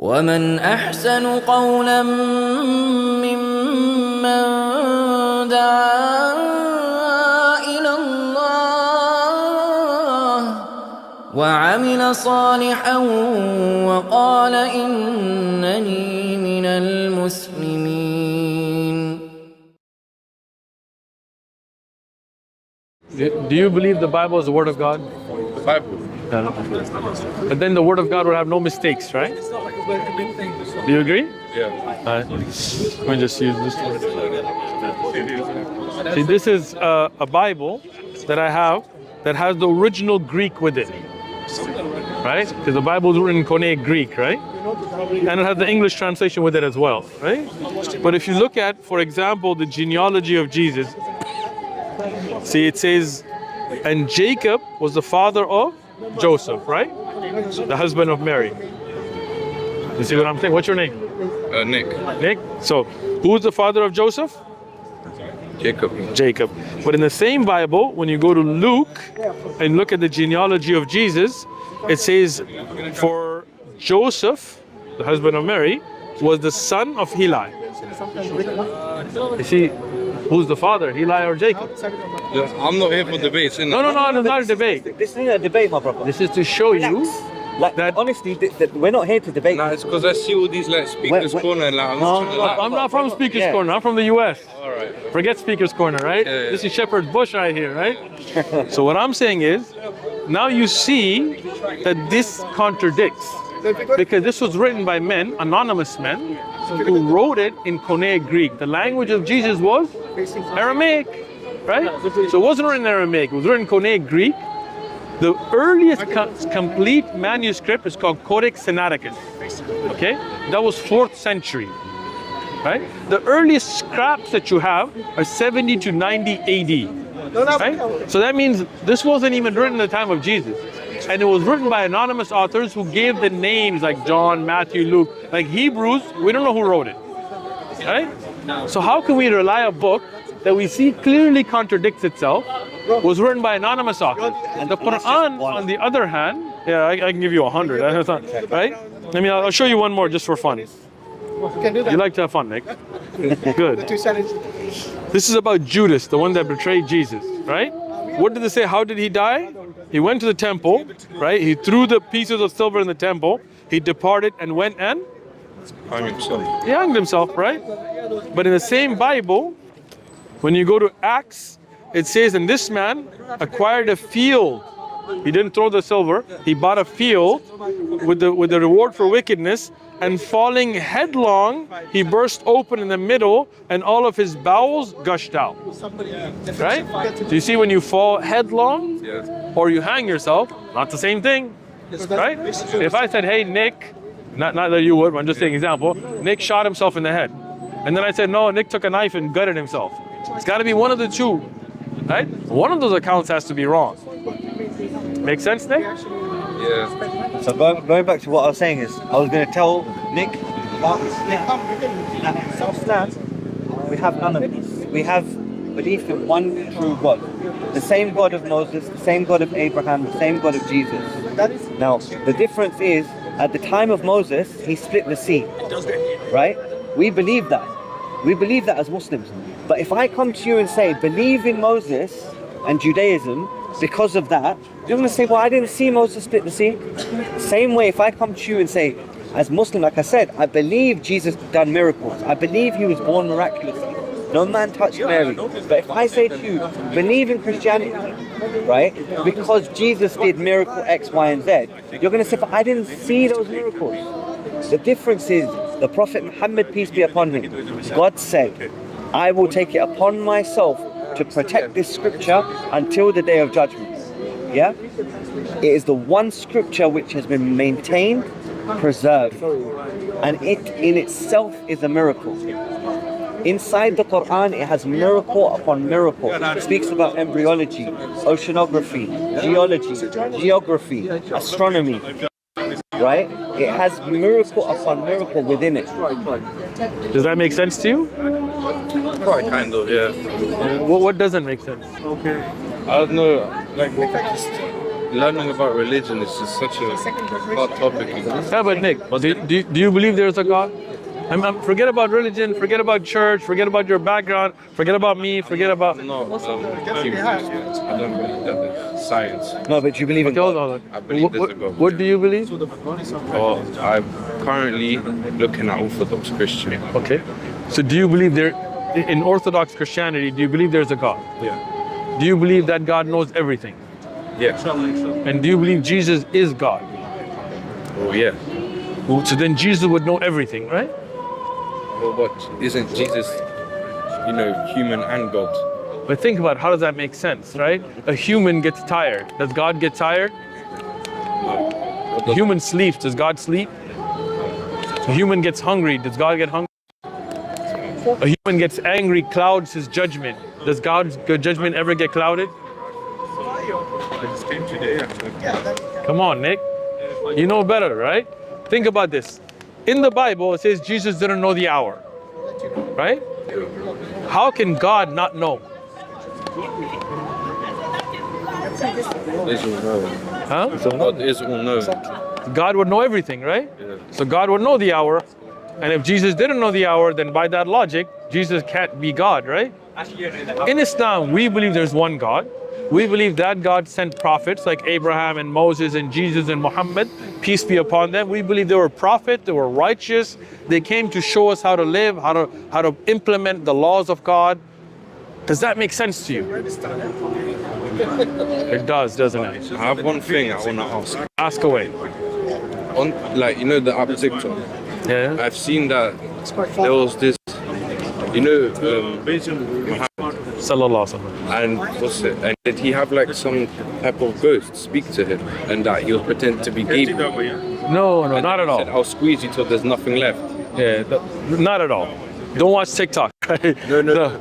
ومن أحسن قولا ممن دعا إلى الله وعمل صالحا وقال إنني من المسلمين. Do you believe the Bible is the Word of God? The Bible. Yeah. But then the Word of God would have no mistakes, right? Do you agree? Yeah. Let me just use this one. See, this is a Bible that I have that has the original Greek with it, right? Because the Bible is written in Koine Greek, right? And it has the English translation with it as well, right? But if you look at, for example, the genealogy of Jesus, see, it says, and Jacob was the father of Joseph, right? The husband of Mary. You see what I'm saying? What's your name? Nick. Nick? So, who's the father of Joseph? Jacob. Jacob. But in the same Bible, when you go to Luke and look at the genealogy of Jesus, it says, for Joseph, the husband of Mary, was the son of Heli. You see, who's the father, Heli or Jacob? Yeah, I'm not here for debates. No, it's not a debate. This isn't a debate, my brother. This is to show you Like, that honestly, we're not here to debate. Nah, it's because I see all these like speakers corner and like I'm just trying to laugh. I'm not from Speaker's Corner, I'm from the US. Alright. Forget Speaker's Corner, right? Yeah. This is Shepherd's Bush right here, right? So what I'm saying is, now you see that this contradicts. Because this was written by men, anonymous men, who wrote it in Koine Greek. The language of Jesus was Aramaic, right? So it wasn't written in Aramaic, it was written in Koine Greek. The earliest complete manuscript is called Codex Sinaiticus, okay? That was 4th century, right? The earliest scraps that you have are 70 to 90 AD, right? So that means this wasn't even written at the time of Jesus. And it was written by anonymous authors who gave the names like John, Matthew, Luke. Like Hebrews, we don't know who wrote it, right? So how can we rely on a book that we see clearly contradicts itself, was written by anonymous authors? The Quran, on the other hand, yeah, I can give you 100, right? I mean, I'll show you one more just for fun. You like to have fun, Nick? Good. This is about Judas, the one that betrayed Jesus, right? What did they say? How did he die? He went to the temple, right? He threw the pieces of silver in the temple. He departed and went and he hanged himself, right? But in the same Bible, when you go to Acts, it says, and this man acquired a field. He didn't throw the silver. He bought a field with the reward for wickedness, and falling headlong, he burst open in the middle, and all of his bowels gushed out. Right? So you see, when you fall headlong or you hang yourself, not the same thing. Right? If I said, hey, Nick, not that you would, but I'm just saying example, Nick shot himself in the head. And then I said, no, Nick took a knife and gutted himself. It's got to be one of the two. Right? One of those accounts has to be wrong. Make sense, Nick? Yeah. So going back to what I was saying is, I was going to tell Nick about Islam. Islam, we have none of this. We have belief in one true God. The same God of Moses, the same God of Abraham, the same God of Jesus. Now, the difference is, at the time of Moses, he split the sea. Right? We believe that. We believe that as Muslims. But if I come to you and say, believe in Moses and Judaism, because of that, you're going to say, well, I didn't see Moses split the sea. Same way, if I come to you and say, as Muslim, like I said, I believe Jesus done miracles. I believe he was born miraculously. No man touched Mary. But if I say to you, believe in Christianity, right? Because Jesus did miracle X, Y, and Z, you're going to say, but I didn't see those miracles. The difference is, the Prophet Muhammad, peace be upon him, God said, I will take it upon myself to protect this scripture until the day of judgment. Yeah? It is the one scripture which has been maintained, preserved, and it in itself is a miracle. Inside the Quran, it has miracle upon miracle. It speaks about embryology, oceanography, geology, geography, astronomy. Right? It has miracle upon miracle within it. Does that make sense to you? Quite kind of, yeah. What doesn't make sense? Okay. I don't know, like learning about religion is just such a hard topic. Yeah, but Nick, do you believe there's a God? Forget about religion, forget about church, forget about your background, forget about me, forget about... No, I don't believe that there's science. No, but you believe in God. Hold on. I believe there's a God. What do you believe? Oh, I'm currently looking at Orthodox Christian. Okay. So do you believe in Orthodox Christianity, do you believe there's a God? Yeah. Do you believe that God knows everything? Yeah. And do you believe Jesus is God? Oh, yeah. So then Jesus would know everything, right? Well, what? Isn't Jesus, human and God? But think about how does that make sense, right? A human gets tired. Does God get tired? A human sleeps. Does God sleep? A human gets hungry. Does God get hungry? A human gets angry, clouds his judgment. Does God's judgment ever get clouded? Come on, Nick. You know better, right? Think about this. In the Bible, it says Jesus didn't know the hour, right? How can God not know? Is all knowing. Huh? God is all knowing. God would know everything, right? Yeah. So God would know the hour. And if Jesus didn't know the hour, then by that logic, Jesus can't be God, right? In Islam, we believe there's one God. We believe that God sent prophets like Abraham and Moses and Jesus and Muhammad, peace be upon them. We believe they were prophets, they were righteous. They came to show us how to live, how to implement the laws of God. Does that make sense to you? It does, doesn't it? I have one thing I want to ask. Ask away. On, the app TikTok, Yeah. I've seen that there was this, Sallallahu alaihi wasallam. and what's it? And did he have like some type of ghost speak to him, and that he was pretending to be Gabriel? No, not at Said, all. I'll squeeze you till there's nothing left. Yeah, not at all. Don't watch TikTok. No.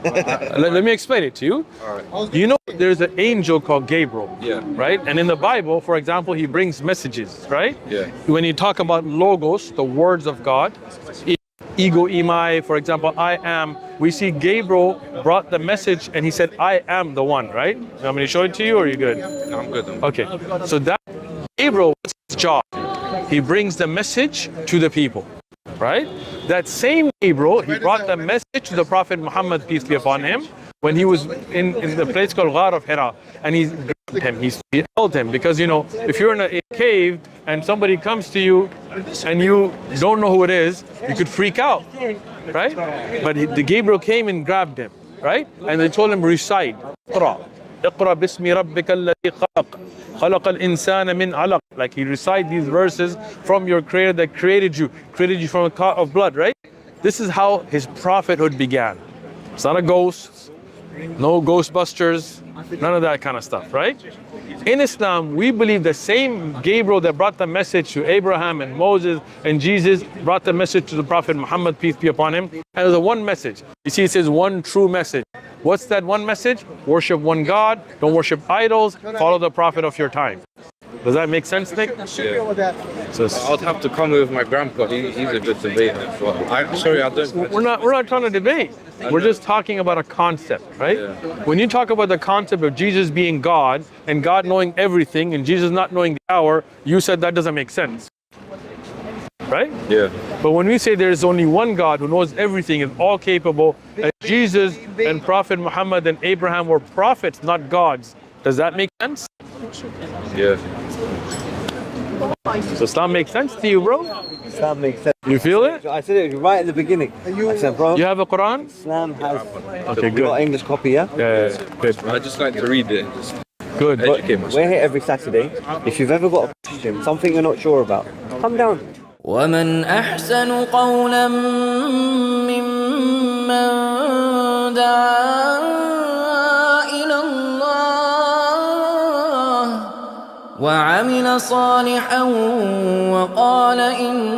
Let me explain it to you. Alright. You know, there's an angel called Gabriel, Yeah. right? And in the Bible, for example, he brings messages, right? Yeah. When you talk about logos, the words of God, ego imai, for example, I am, we see Gabriel brought the message and he said, I am the one, right? You want me to show it to you or are you good? No, I'm good. Okay, so that Gabriel, what's his job? He brings the message to the people, right? That same Gabriel, he brought the message to the Prophet Muhammad, peace be upon him, when he was in the place called Ghar of Hira, and he grabbed him, he held him, because if you're in a cave and somebody comes to you and you don't know who it is, you could freak out, right? But the Gabriel came and grabbed him, right? And they told him, recite, اقرأ باسم ربك الذي خلق خلق الإنسان من علق. Like he recite these verses from your creator that created you from a clot of blood, right? This is how his prophethood began. It's not a ghost, no Ghostbusters, none of that kind of stuff, right? In Islam, we believe the same Gabriel that brought the message to Abraham and Moses and Jesus brought the message to the Prophet Muhammad, peace be upon him. And there's a one message. You see, it says one true message. What's that one message? Worship one God, don't worship idols, follow the Prophet of your time. Does that make sense, Nick? Yeah. So I'd have to come with my grandpa. He's a good debater. But we're not trying to debate. We're just talking about a concept, right? Yeah. When you talk about the concept of Jesus being God and God knowing everything and Jesus not knowing the hour, you said that doesn't make sense, right? Yeah. But when we say there's only one God who knows everything, is all capable, and Jesus and Prophet Muhammad and Abraham were prophets, not gods, does that make sense? Yeah. So Islam makes sense to you, bro? Islam makes sense. You feel it? I said it right at the beginning. I said, bro, You have a Quran? Islam has Okay, you got good. English copy, yeah? Yeah, good. I just like to read it. Just Good. educate myself. We're here every Saturday. If you've ever got a question, something you're not sure about, come down. ومن أحسن قولا ممن دعا إلى الله وعمل صالحا وقال إنني